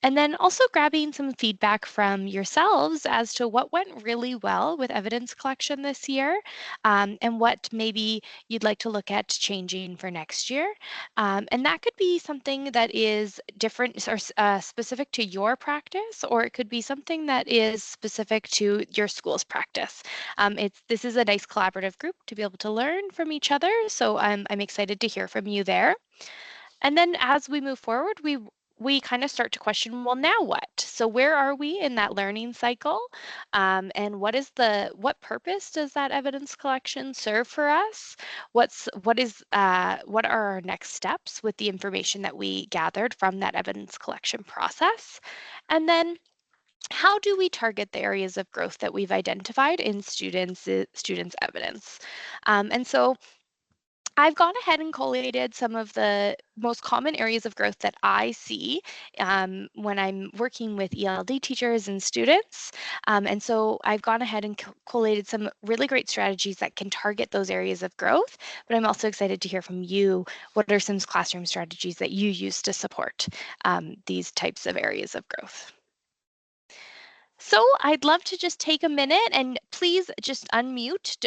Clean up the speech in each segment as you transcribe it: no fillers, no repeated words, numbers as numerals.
And then also grabbing some feedback from yourselves as to what went really well with evidence collection this year, and what maybe you'd like to look at changing for next year. And that could be something that is different or specific to your practice, or it could be something that is specific to your school's practice. This is a nice collaborative group to be able to learn from each other. So I'm excited to hear from you there. And then as we move forward, we kind of start to question, well, now what? So where are we in that learning cycle? And what purpose does that evidence collection serve for us? What are our next steps with the information that we gathered from that evidence collection process? And then how do we target the areas of growth that we've identified in students' evidence? And so I've gone ahead and collated some of the most common areas of growth that I see when I'm working with ELD teachers and students. And so I've gone ahead and collated some really great strategies that can target those areas of growth. But I'm also excited to hear from you. What are some classroom strategies that you use to support these types of areas of growth? So I'd love to just take a minute and please just unmute.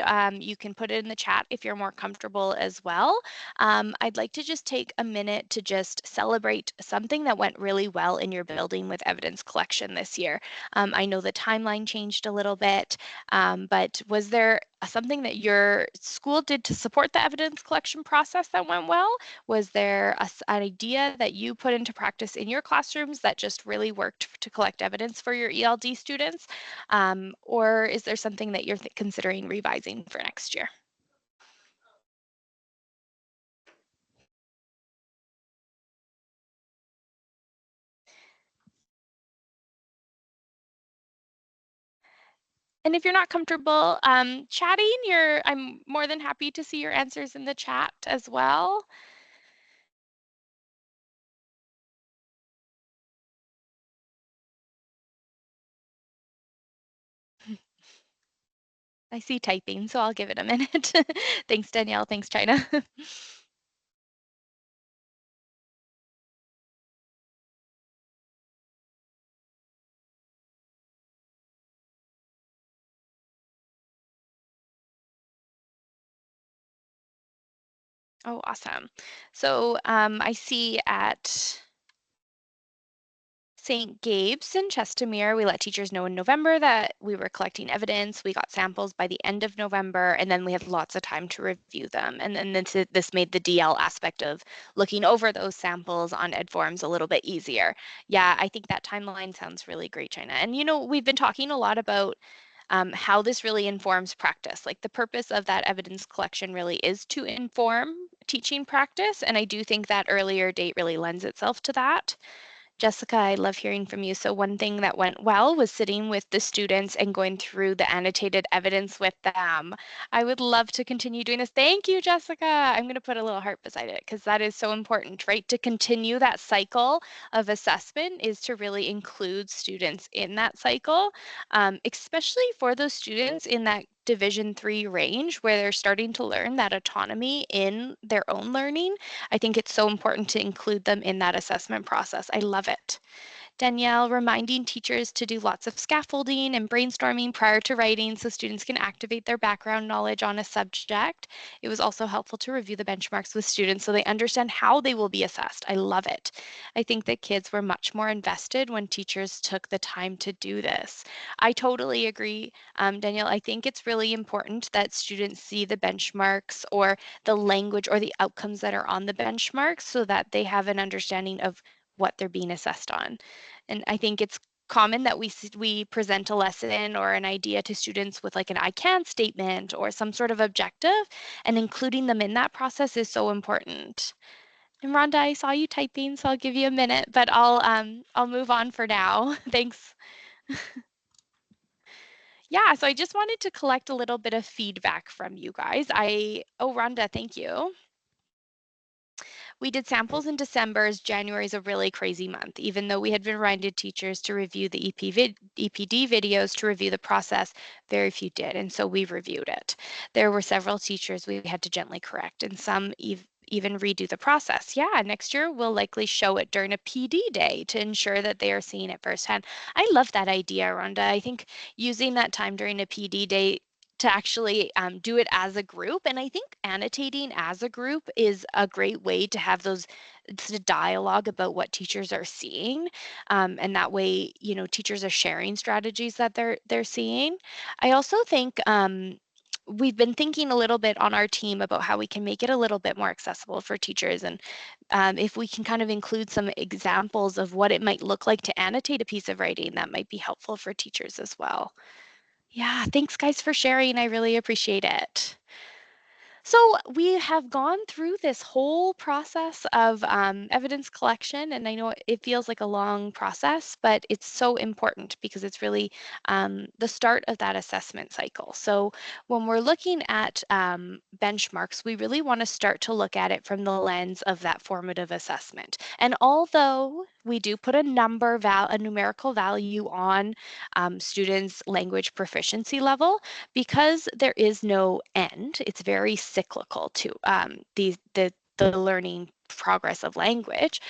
You can put it in the chat if you're more comfortable as well. I'd like to just take a minute to just celebrate something that went really well in your building with evidence collection this year. I know the timeline changed a little bit, but was there something that your school did to support the evidence collection process that went well? Was there an idea that you put into practice in your classrooms that just really worked to collect evidence for your ELD students? Or is there something that you're considering revising for next year? And if you're not comfortable chatting, I'm more than happy to see your answers in the chat as well. I see typing, so I'll give it a minute. Thanks, Danielle. Thanks, China. Oh, awesome. So I see at St. Gabe's in Chestermere, we let teachers know in November that we were collecting evidence. We got samples by the end of November, and then we had lots of time to review them. And then this made the DL aspect of looking over those samples on EdForms a little bit easier. Yeah, I think that timeline sounds really great, China. And we've been talking a lot about how this really informs practice. Like the purpose of that evidence collection really is to inform teaching practice. And I do think that earlier date really lends itself to that. Jessica, I love hearing from you. So one thing that went well was sitting with the students and going through the annotated evidence with them. I would love to continue doing this. Thank you, Jessica. I'm going to put a little heart beside it because that is so important, right? To continue that cycle of assessment is to really include students in that cycle, especially for those students in that Division 3 range where they're starting to learn that autonomy in their own learning. I think it's so important to include them in that assessment process. I love it. Danielle, reminding teachers to do lots of scaffolding and brainstorming prior to writing so students can activate their background knowledge on a subject. It was also helpful to review the benchmarks with students so they understand how they will be assessed. I love it. I think that kids were much more invested when teachers took the time to do this. I totally agree, Danielle. I think it's really important that students see the benchmarks or the language or the outcomes that are on the benchmarks so that they have an understanding of what they're being assessed on. And I think it's common that we present a lesson or an idea to students with like an I can statement or some sort of objective, and including them in that process is so important. And Rhonda, I saw you typing, so I'll give you a minute, but I'll move on for now. Thanks. Yeah, so I just wanted to collect a little bit of feedback from you guys. Oh, Rhonda, thank you. We did samples in December as January is a really crazy month. Even though we had reminded teachers to review the EPD videos to review the process, very few did, and so we reviewed it. There were several teachers we had to gently correct, and some even redo the process. Yeah, next year we'll likely show it during a PD day to ensure that they are seeing it firsthand. I love that idea, Rhonda. I think using that time during a PD day to actually do it as a group. And I think annotating as a group is a great way to have those dialogue about what teachers are seeing. And that way, teachers are sharing strategies that they're seeing. I also think we've been thinking a little bit on our team about how we can make it a little bit more accessible for teachers. And if we can kind of include some examples of what it might look like to annotate a piece of writing, that might be helpful for teachers as well. Yeah, thanks guys for sharing. I really appreciate it. So we have gone through this whole process of evidence collection, and I know it feels like a long process, but it's so important because it's really the start of that assessment cycle. So when we're looking at benchmarks, we really want to start to look at it from the lens of that formative assessment. And although we do put a numerical value on students' language proficiency level, because there is no end, it's very cyclical to the learning progress of language.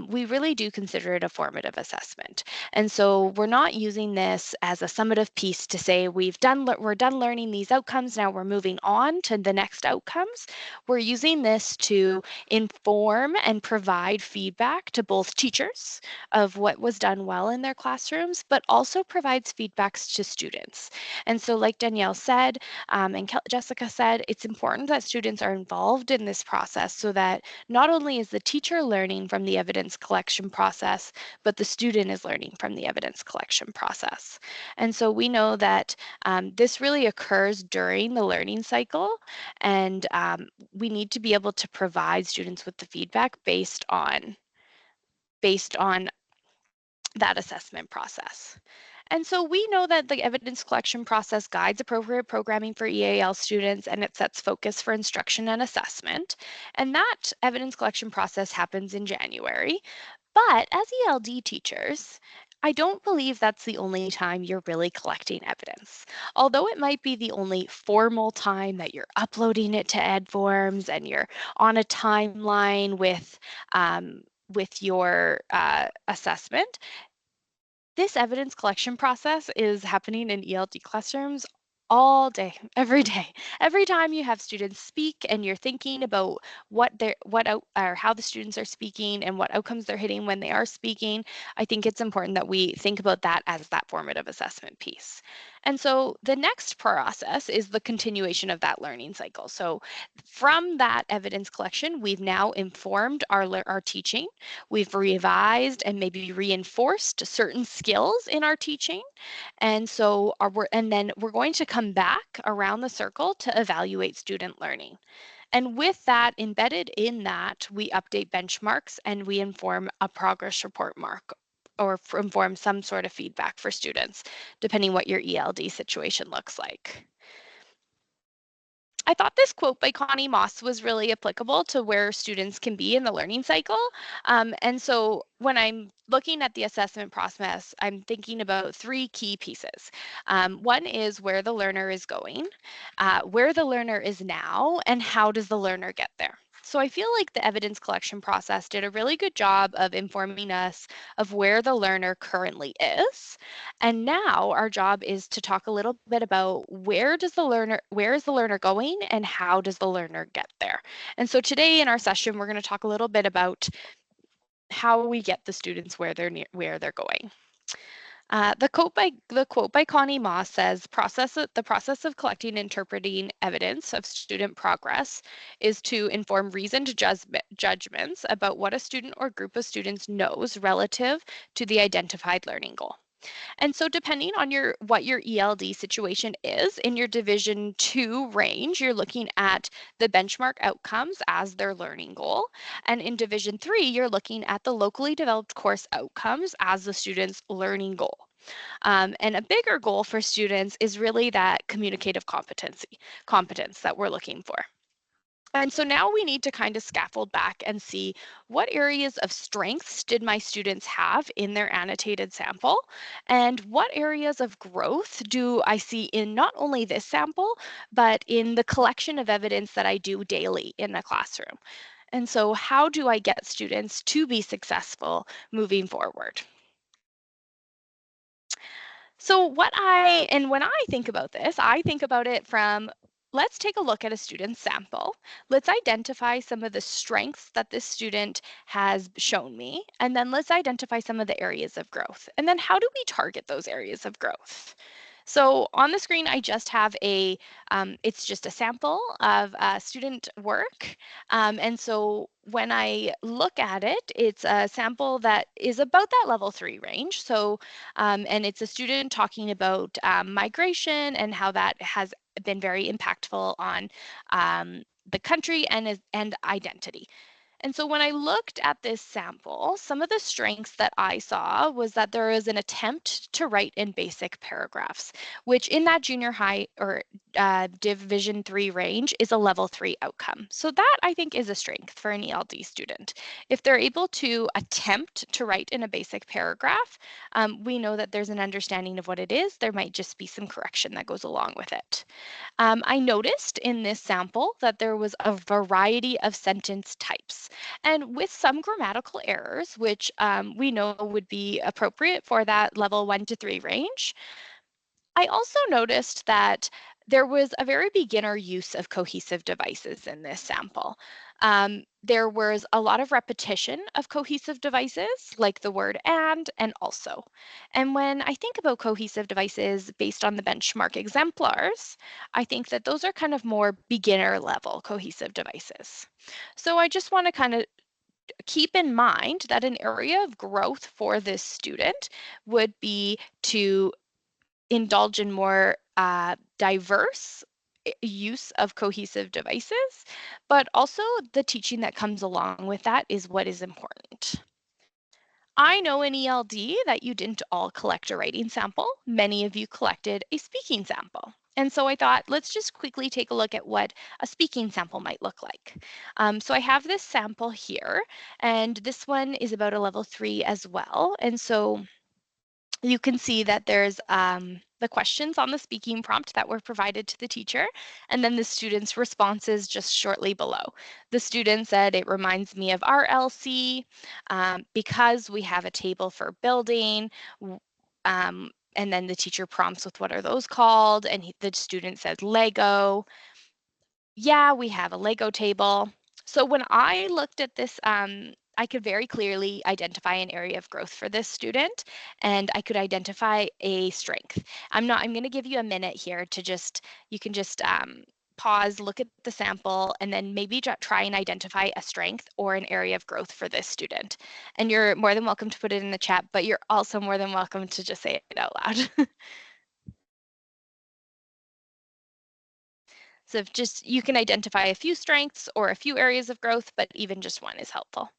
We really do consider it a formative assessment. And so we're not using this as a summative piece to say we're done learning these outcomes, now we're moving on to the next outcomes. We're using this to inform and provide feedback to both teachers of what was done well in their classrooms, but also provides feedbacks to students. And so like Danielle said, and Jessica said, it's important that students are involved in this process so that not only is the teacher learning from the evidence collection process, but the student is learning from the evidence collection process. And so we know that this really occurs during the learning cycle, and we need to be able to provide students with the feedback based on that assessment process. And so we know that the evidence collection process guides appropriate programming for EAL students, and it sets focus for instruction and assessment. And that evidence collection process happens in January. But as ELD teachers, I don't believe that's the only time you're really collecting evidence. Although it might be the only formal time that you're uploading it to EdForms and you're on a timeline with your assessment, this evidence collection process is happening in ELD classrooms all day, every day. Every time you have students speak and you're thinking about or how the students are speaking and what outcomes they're hitting when they are speaking, I think it's important that we think about that as that formative assessment piece. And so the next process is the continuation of that learning cycle. So from that evidence collection, we've now informed our teaching. We've revised and maybe reinforced certain skills in our teaching. And so then we're going to come back around the circle to evaluate student learning. And with that, embedded in that, we update benchmarks and we inform a progress report mark or inform some sort of feedback for students, depending what your ELD situation looks like. I thought this quote by Connie Moss was really applicable to where students can be in the learning cycle. And so when I'm looking at the assessment process, I'm thinking about three key pieces. One is where the learner is going, where the learner is now, and how does the learner get there? So I feel like the evidence collection process did a really good job of informing us of where the learner currently is. And now our job is to talk a little bit about where is the learner going and how does the learner get there? And so today in our session, we're going to talk a little bit about how we get the students where they're going. The quote by Connie Moss says, the process of collecting and interpreting evidence of student progress is to inform reasoned judgments about what a student or group of students knows relative to the identified learning goal. And so depending on what your ELD situation is, in your Division 2 range, you're looking at the benchmark outcomes as their learning goal. And in Division 3, you're looking at the locally developed course outcomes as the student's learning goal. And a bigger goal for students is really that communicative competence that we're looking for. And so now we need to kind of scaffold back and see what areas of strengths did my students have in their annotated sample, and what areas of growth do I see in not only this sample, but in the collection of evidence that I do daily in the classroom. And so how do I get students to be successful moving forward? So when I think about this, I think about it from, let's take a look at a student sample. Let's identify some of the strengths that this student has shown me, and then let's identify some of the areas of growth. And then how do we target those areas of growth? So on the screen, I just have it's just a sample of student work. And so when I look at it, it's a sample that is about that level 3 range. So, and it's a student talking about migration and how that has been very impactful on the country and identity. And so when I looked at this sample, some of the strengths that I saw was that there is an attempt to write in basic paragraphs, which in that junior high or Division 3 range is a level 3 outcome. So that I think is a strength for an ELD student. If they're able to attempt to write in a basic paragraph, we know that there's an understanding of what it is. There might just be some correction that goes along with it. I noticed in this sample that there was a variety of sentence types, and with some grammatical errors, which we know would be appropriate for that level 1 to 3 range. I also noticed that there was a very beginner use of cohesive devices in this sample. There was a lot of repetition of cohesive devices, like the word and also. And when I think about cohesive devices based on the benchmark exemplars, I think that those are kind of more beginner level cohesive devices. So I just want to kind of keep in mind that an area of growth for this student would be to indulge in more diverse use of cohesive devices, but also the teaching that comes along with that is what is important. I know in ELD that you didn't all collect a writing sample. Many of you collected a speaking sample. And so I thought, let's just quickly take a look at what a speaking sample might look like. So I have this sample here, and this one is about a level 3 as well. And so you can see that there's the questions on the speaking prompt that were provided to the teacher, and then the student's responses just shortly below. The student said, it reminds me of our LC because we have a table for building. And then the teacher prompts with what are those called, and the student says Lego. Yeah, we have a Lego table. So when I looked at this, I could very clearly identify an area of growth for this student, and I could identify a strength. I'm going to give you a minute here to you can just pause, look at the sample, and then maybe try and identify a strength or an area of growth for this student. And you're more than welcome to put it in the chat, but you're also more than welcome to just say it out loud. So if just you can identify a few strengths or a few areas of growth, but even just one is helpful.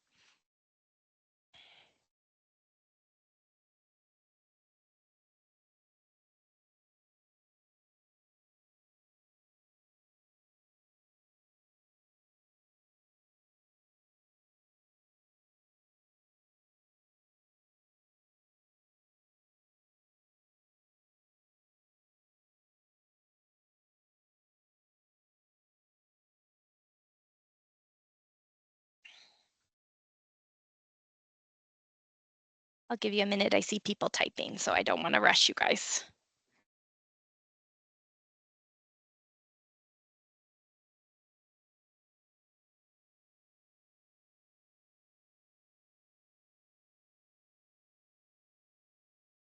I'll give you a minute. I see people typing, so I don't want to rush you guys.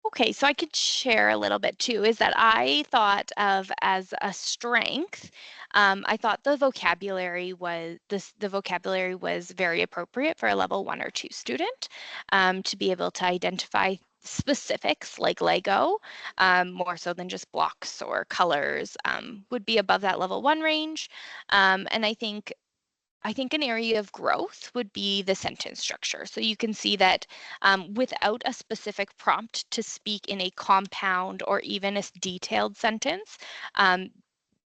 Okay, so I could share a little bit too, is that I thought of as a strength, I thought the vocabulary was very appropriate for a level 1 or 2 student, to be able to identify specifics like Lego, more so than just blocks or colors, would be above that level 1 range. And I think an area of growth would be the sentence structure. So you can see that without a specific prompt to speak in a compound or even a detailed sentence, um,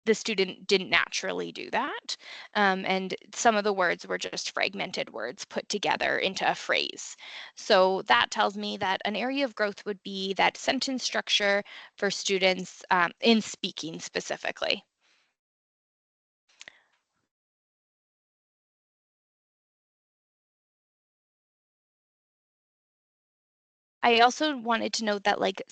the student didn't naturally do that. And some of the words were just fragmented words put together into a phrase. So that tells me that an area of growth would be that sentence structure for students in speaking specifically. I also wanted to note that like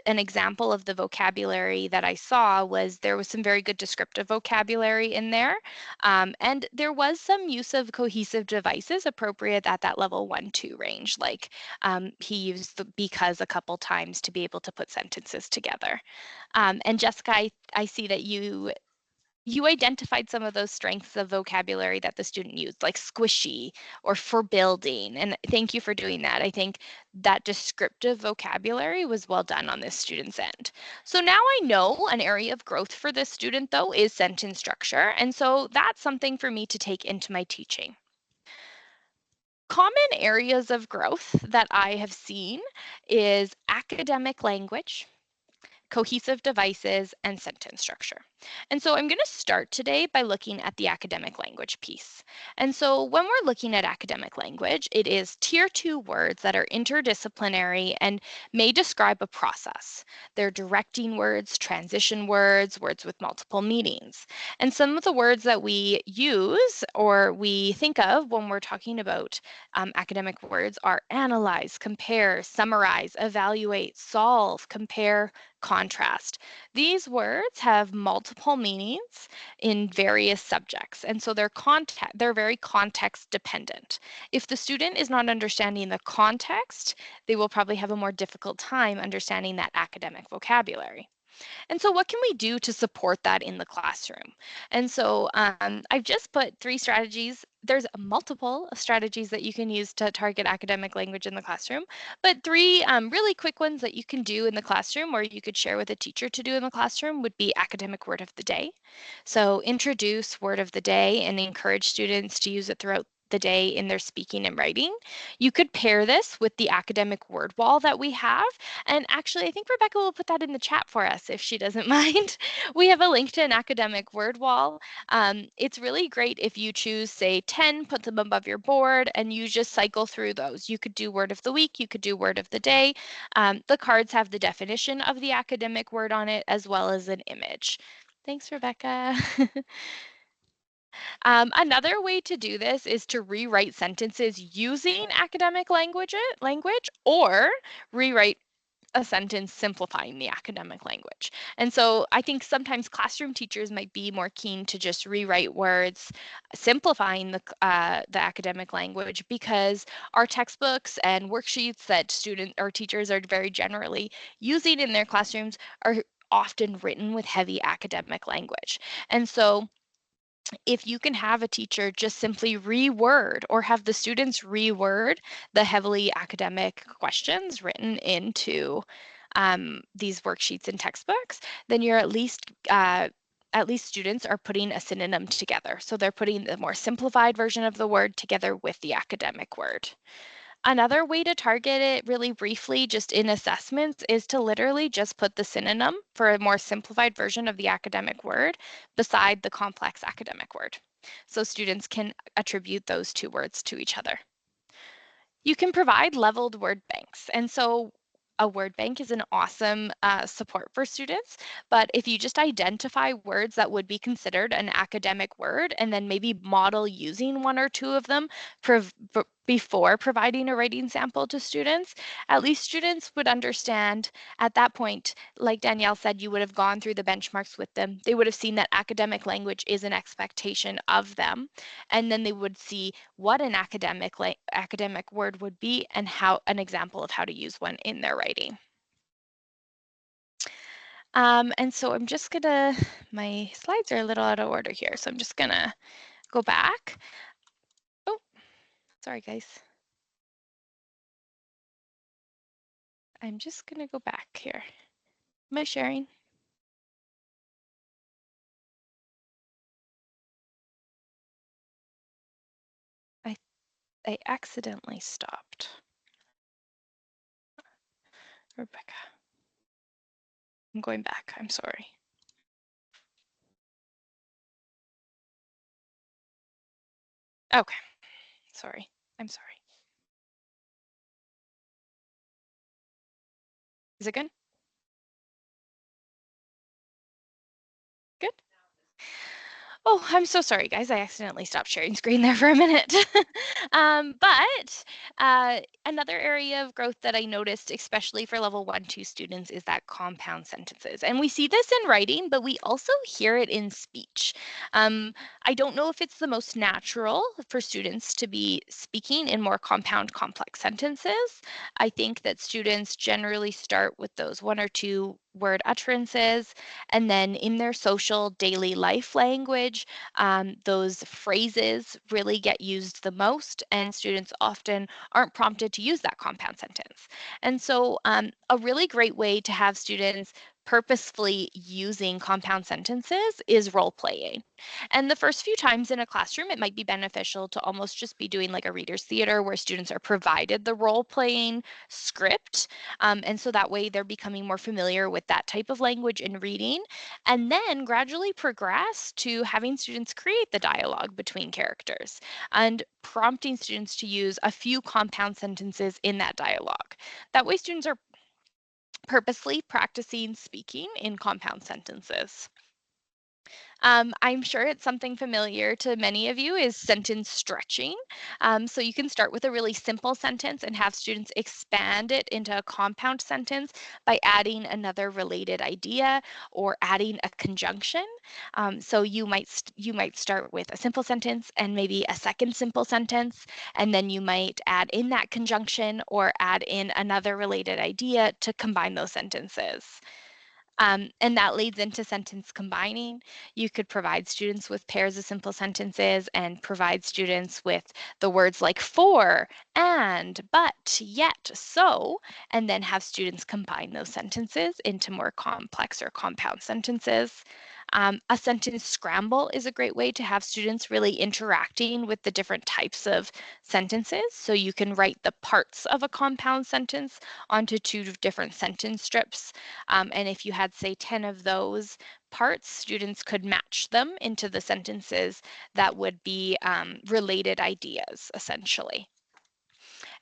an example of the vocabulary that I saw was there was some very good descriptive vocabulary in there. And there was some use of cohesive devices appropriate at that level 1-2 range. Like he used the because a couple times to be able to put sentences together. And Jessica, I see that you identified some of those strengths of vocabulary that the student used, like squishy or for building. And thank you for doing that. I think that descriptive vocabulary was well done on this student's end. So now I know an area of growth for this student, though, is sentence structure. And so that's something for me to take into my teaching. Common areas of growth that I have seen is academic language, cohesive devices, and sentence structure. And so I'm going to start today by looking at the academic language piece. And so when we're looking at academic language, it is tier 2 words that are interdisciplinary and may describe a process. They're directing words, transition words, words with multiple meanings. And some of the words that we use or we think of when we're talking about academic words are analyze, compare, summarize, evaluate, solve, compare, contrast. These words have multiple meanings in various subjects, and so they're very context dependent. If the student is not understanding the context, they will probably have a more difficult time understanding that academic vocabulary. And so what can we do to support that in the classroom? And so I've just put 3 strategies. There's multiple strategies that you can use to target academic language in the classroom, but 3 really quick ones that you can do in the classroom or you could share with a teacher to do in the classroom would be academic word of the day. So introduce word of the day and encourage students to use it throughout the day in their speaking and writing. You could pair this with the academic word wall that we have. And actually, I think Rebecca will put that in the chat for us if she doesn't mind. We have a link to an academic word wall. It's really great if you choose, say, 10, put them above your board, and you just cycle through those. You could do word of the week, you could do word of the day. The cards have the definition of the academic word on it as well as an image. Thanks, Rebecca. Another way to do this is to rewrite sentences using academic language or rewrite a sentence simplifying the academic language. And so I think sometimes classroom teachers might be more keen to just rewrite words, simplifying the academic language because our textbooks and worksheets that students or teachers are very generally using in their classrooms are often written with heavy academic language. And so if you can have a teacher just simply reword or have the students reword the heavily academic questions written into these worksheets and textbooks, then you're at least students are putting a synonym together. So they're putting the more simplified version of the word together with the academic word. Another way to target it really briefly, just in assessments, is to literally just put the synonym for a more simplified version of the academic word beside the complex academic word. So students can attribute those 2 words to each other. You can provide leveled word banks. And so a word bank is an awesome support for students. But if you just identify words that would be considered an academic word and then maybe model using 1 or 2 of them before providing a writing sample to students, at least students would understand at that point, like Danielle said, you would have gone through the benchmarks with them. They would have seen that academic language is an expectation of them. And then they would see what an academic word would be and how an example of how to use one in their writing. And so I'm just gonna, my slides are a little out of order here, so I'm just gonna go back. Oh, sorry guys. I'm just gonna go back here. Am I sharing? I accidentally stopped. Rebecca. I'm going back, I'm sorry. Okay, sorry, I'm sorry. Is it good? Good? Oh, I'm so sorry, guys. I accidentally stopped sharing screen there for a minute. But another area of growth that I noticed, especially for level 1, 2 students, is that compound sentences. And we see this in writing, but we also hear it in speech. Um, I don't know if it's the most natural for students to be speaking in more compound, complex sentences. I think that students generally start with those 1 or 2 word utterances, and then in their social daily life language, those phrases really get used the most, and students often aren't prompted to use that compound sentence. And so, a really great way to have students purposefully using compound sentences is role playing. And the first few times in a classroom, it might be beneficial to almost just be doing like a reader's theater where students are provided the role playing script. And so that way they're becoming more familiar with that type of language in reading, and then gradually progress to having students create the dialogue between characters and prompting students to use a few compound sentences in that dialogue. That way, students are purposely practicing speaking in compound sentences. I'm sure it's something familiar to many of you is sentence stretching. So you can start with a really simple sentence and have students expand it into a compound sentence by adding another related idea or adding a conjunction. So you might start with a simple sentence and maybe a second simple sentence, and then you might add in that conjunction or add in another related idea to combine those sentences. And that leads into sentence combining. You could provide students with pairs of simple sentences and provide students with the words like for, and, but, yet, so, and then have students combine those sentences into more complex or compound sentences. A sentence scramble is a great way to have students really interacting with the different types of sentences. So you can write the parts of a compound sentence onto 2 different sentence strips, and if you had, say, 10 of those parts, students could match them into the sentences that would be related ideas, essentially.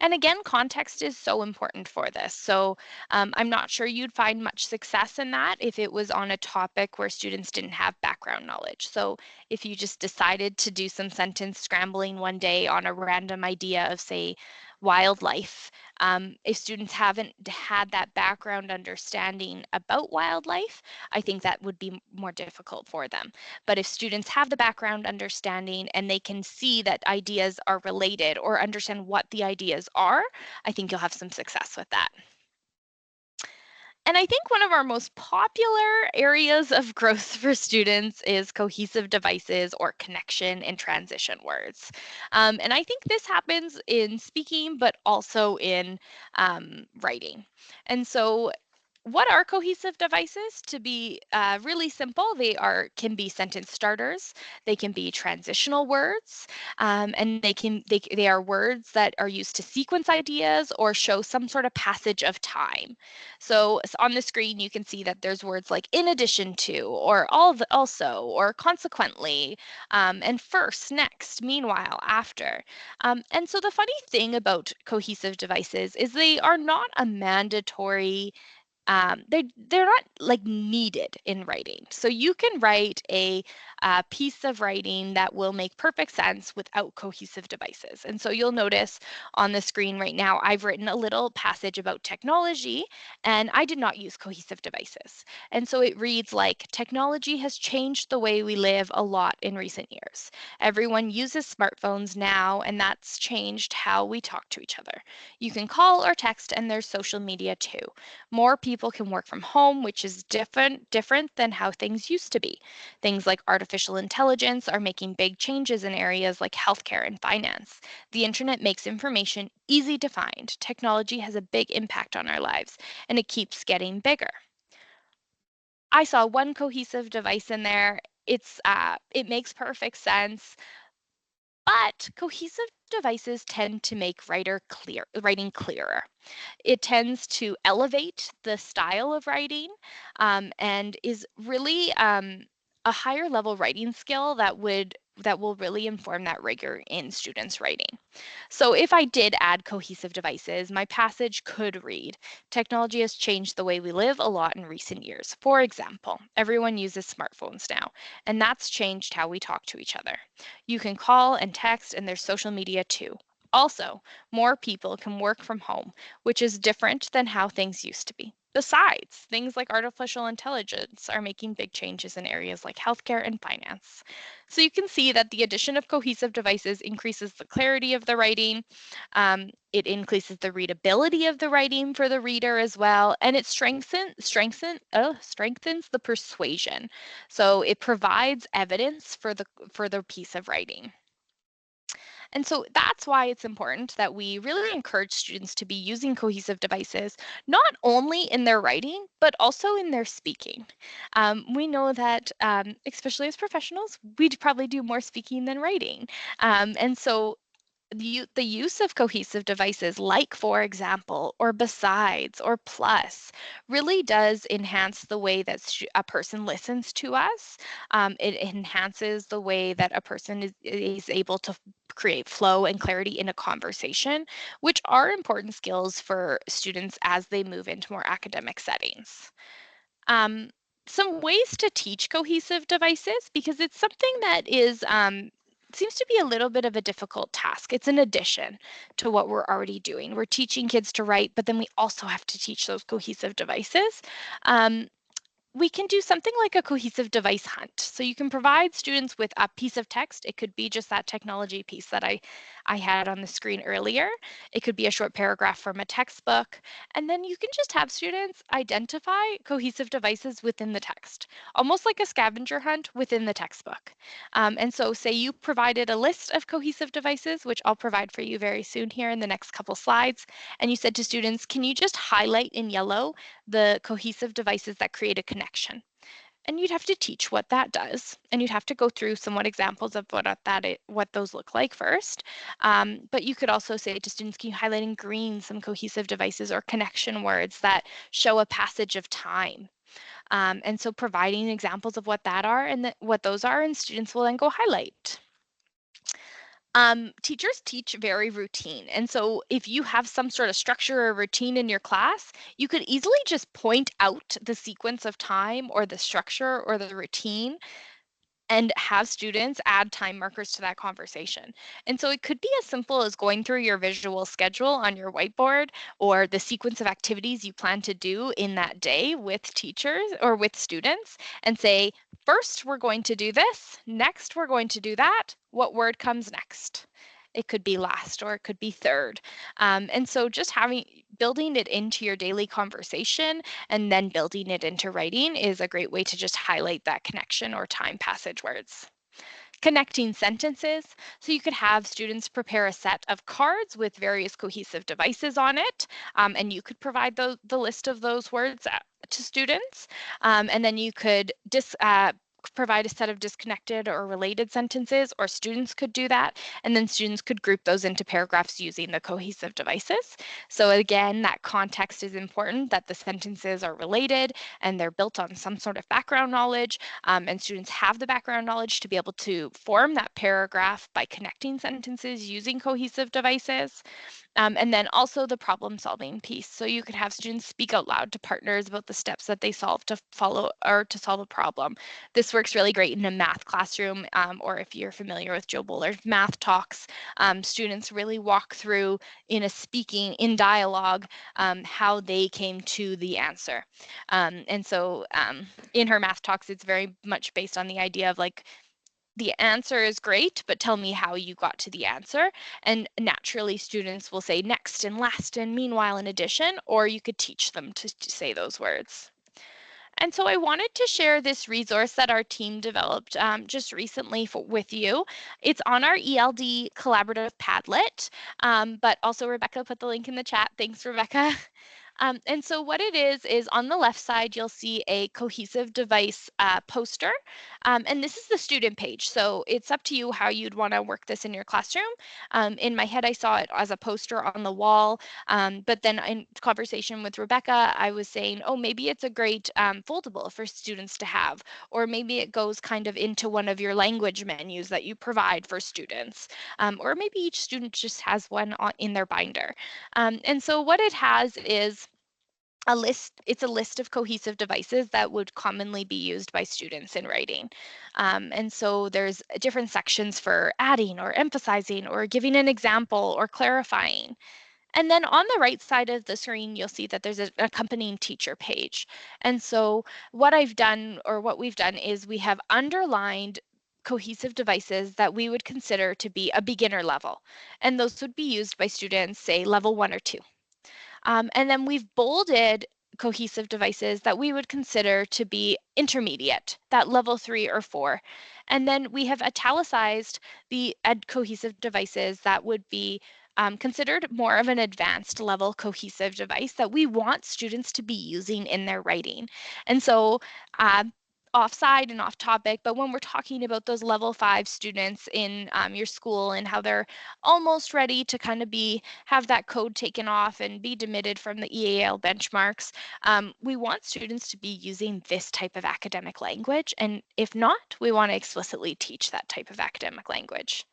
And again, context is so important for this. So I'm not sure you'd find much success in that if it was on a topic where students didn't have background knowledge. So if you just decided to do some sentence scrambling one day on a random idea of, say, wildlife, if students haven't had that background understanding about wildlife, I think that would be more difficult for them. But if students have the background understanding and they can see that ideas are related or understand what the ideas are, I think you'll have some success with that. And I think one of our most popular areas of growth for students is cohesive devices or connection and transition words. And I think this happens in speaking, but also in writing. And so what are cohesive devices? To be really simple, can be sentence starters, they can be transitional words, and they are words that are used to sequence ideas or show some sort of passage of time. So on the screen you can see that there's words like in addition to, or also, or consequently, and first, next, meanwhile, after. And so the funny thing about cohesive devices is they are not a mandatory, they're not like needed in writing. So you can write a piece of writing that will make perfect sense without cohesive devices. And so you'll notice on the screen right now, I've written a little passage about technology, and I did not use cohesive devices. And so it reads like, technology has changed the way we live a lot in recent years. Everyone uses smartphones now, and that's changed how we talk to each other. You can call or text, and there's social media too. More people can work from home, which is different than how things used to be. Things like artificial intelligence are making big changes in areas like healthcare and finance. The internet makes information easy to find. Technology has a big impact on our lives, and it keeps getting bigger. I saw one cohesive device in there. It makes perfect sense, but cohesive devices tend to make writing clearer. It tends to elevate the style of writing, and is really a higher level writing skill that would that will really inform that rigor in students' writing. So if I did add cohesive devices, my passage could read, technology has changed the way we live a lot in recent years. For example, everyone uses smartphones now, and that's changed how we talk to each other. You can call and text, and there's social media too. Also, more people can work from home, which is different than how things used to be. Besides, things like artificial intelligence are making big changes in areas like healthcare and finance. So you can see that the addition of cohesive devices increases the clarity of the writing, it increases the readability of the writing for the reader as well, and it strengthens the persuasion. So it provides evidence for the piece of writing. And so that's why it's important that we really encourage students to be using cohesive devices, not only in their writing, but also in their speaking. We know that, especially as professionals, we'd probably do more speaking than writing. And so the use of cohesive devices like for example or besides or plus really does enhance the way that a person listens to us. It enhances the way that a person is able to create flow and clarity in a conversation, which are important skills for students as they move into more academic settings. um, some ways to teach cohesive devices, because it's something that is seems to be a little bit of a difficult task. It's an addition to what we're already doing. We're teaching kids to write, but then we also have to teach those cohesive devices. Um, we can do something like a cohesive device hunt. So you can provide students with a piece of text. It could be just that technology piece that I had on the screen earlier. It could be a short paragraph from a textbook. And then you can just have students identify cohesive devices within the text, almost like a scavenger hunt within the textbook. And so say you provided a list of cohesive devices, which I'll provide for you very soon here in the next couple slides. And you said to students, can you just highlight in yellow the cohesive devices that create a connection? And you'd have to teach what that does, and you'd have to go through somewhat examples of what those look like first. But you could also say to students, can you highlight in green some cohesive devices or connection words that show a passage of time? And so providing examples of what that are and what those are, and students will then go highlight. Teachers teach very routine. And so if you have some sort of structure or routine in your class, you could easily just point out the sequence of time or the structure or the routine and have students add time markers to that conversation. And so it could be as simple as going through your visual schedule on your whiteboard or the sequence of activities you plan to do in that day with teachers or with students and say, first we're going to do this, next we're going to do that. What word comes next? It could be last or it could be third. And so just building it into your daily conversation and then building it into writing is a great way to just highlight that connection or time passage words. Connecting sentences. So you could have students prepare a set of cards with various cohesive devices on it, and you could provide the list of those words to students. And then you could provide a set of disconnected or related sentences, or students could do that. And then students could group those into paragraphs using the cohesive devices. So again, that context is important, that the sentences are related and they're built on some sort of background knowledge, and students have the background knowledge to be able to form that paragraph by connecting sentences using cohesive devices. And then also the problem solving piece. So you could have students speak out loud to partners about the steps that they solve to follow or to solve a problem. This works really great in a math classroom, or if you're familiar with Joe Buller's math talks, students really walk through in dialogue, how they came to the answer. And so in her math talks, it's very much based on the idea of like, the answer is great, but tell me how you got to the answer. And naturally, students will say next and last and meanwhile in addition, or you could teach them to say those words. And so I wanted to share this resource that our team developed just recently with you. It's on our ELD collaborative Padlet, but also Rebecca put the link in the chat. Thanks, Rebecca. And so what it is on the left side, you'll see a cohesive device poster. And this is the student page. So it's up to you how you'd want to work this in your classroom. In my head, I saw it as a poster on the wall. But then in conversation with Rebecca, I was saying, oh, maybe it's a great foldable for students to have, or maybe it goes kind of into one of your language menus that you provide for students, or maybe each student just has one in their binder. And so what it has is it's a list of cohesive devices that would commonly be used by students in writing. And so there's different sections for adding or emphasizing or giving an example or clarifying. And then on the right side of the screen, you'll see that there's an accompanying teacher page. And so what I've done, or what we've done, is we have underlined cohesive devices that we would consider to be a beginner level. And those would be used by students, say level 1 or 2. And then we've bolded cohesive devices that we would consider to be intermediate, that level 3 or 4. And then we have italicized the cohesive devices that would be considered more of an advanced level cohesive device that we want students to be using in their writing. And so uh, offside and off topic, but when we're talking about those level 5 students in your school and how they're almost ready to kind of have that code taken off and be demitted from the EAL benchmarks, we want students to be using this type of academic language. And if not, we want to explicitly teach that type of academic language.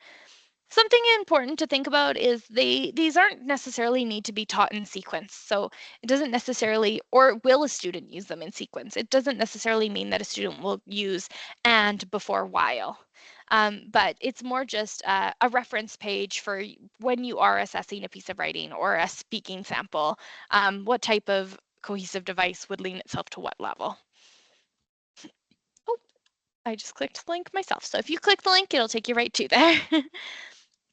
Something important to think about is these aren't necessarily need to be taught in sequence. So it doesn't necessarily, or will a student use them in sequence? It doesn't necessarily mean that a student will use and before while. But it's more just a reference page for when you are assessing a piece of writing or a speaking sample, what type of cohesive device would lean itself to what level. Oh, I just clicked the link myself. So if you click the link, it'll take you right to there.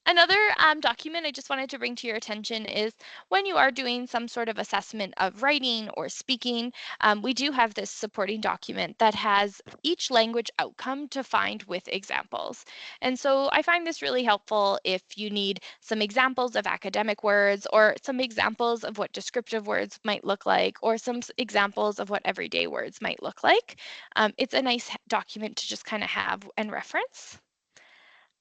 Another document I just wanted to bring to your attention is when you are doing some sort of assessment of writing or speaking, we do have this supporting document that has each language outcome defined with examples. And so I find this really helpful if you need some examples of academic words or some examples of what descriptive words might look like or some examples of what everyday words might look like. It's a nice document to just kind of have and reference.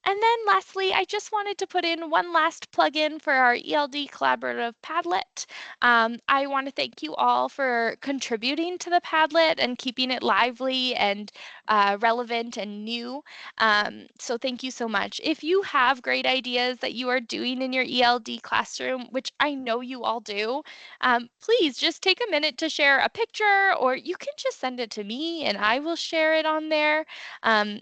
And then lastly, I just wanted to put in one last plugin for our ELD collaborative Padlet. I want to thank you all for contributing to the Padlet and keeping it lively and relevant and new. So thank you so much. If you have great ideas that you are doing in your ELD classroom, which I know you all do, please just take a minute to share a picture, or you can just send it to me and I will share it on there. And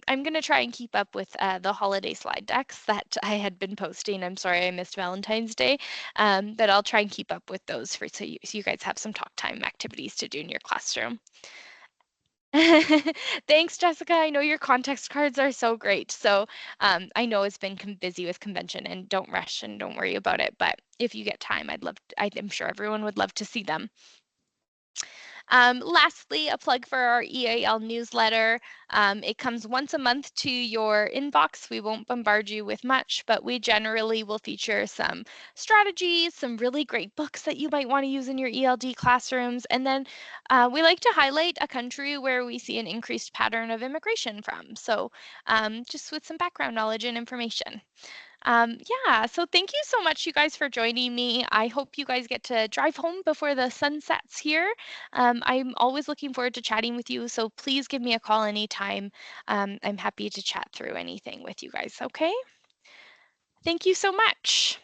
I'm gonna try and keep up with the holiday slide decks that I had been posting. I'm sorry I missed Valentine's Day, but I'll try and keep up with those so you guys have some talk time activities to do in your classroom. Thanks, Jessica. I know your context cards are so great. So I know it's been busy with convention, and don't rush and don't worry about it. But if you get time, I'm sure everyone would love to see them. Lastly, a plug for our EAL newsletter. It comes once a month to your inbox. We won't bombard you with much, but we generally will feature some strategies, some really great books that you might want to use in your ELD classrooms. And then we like to highlight a country where we see an increased pattern of immigration from. So just with some background knowledge and information. Yeah, so thank you so much, you guys, for joining me. I hope you guys get to drive home before the sun sets here. I'm always looking forward to chatting with you, so please give me a call anytime. I'm happy to chat through anything with you guys, okay? Thank you so much.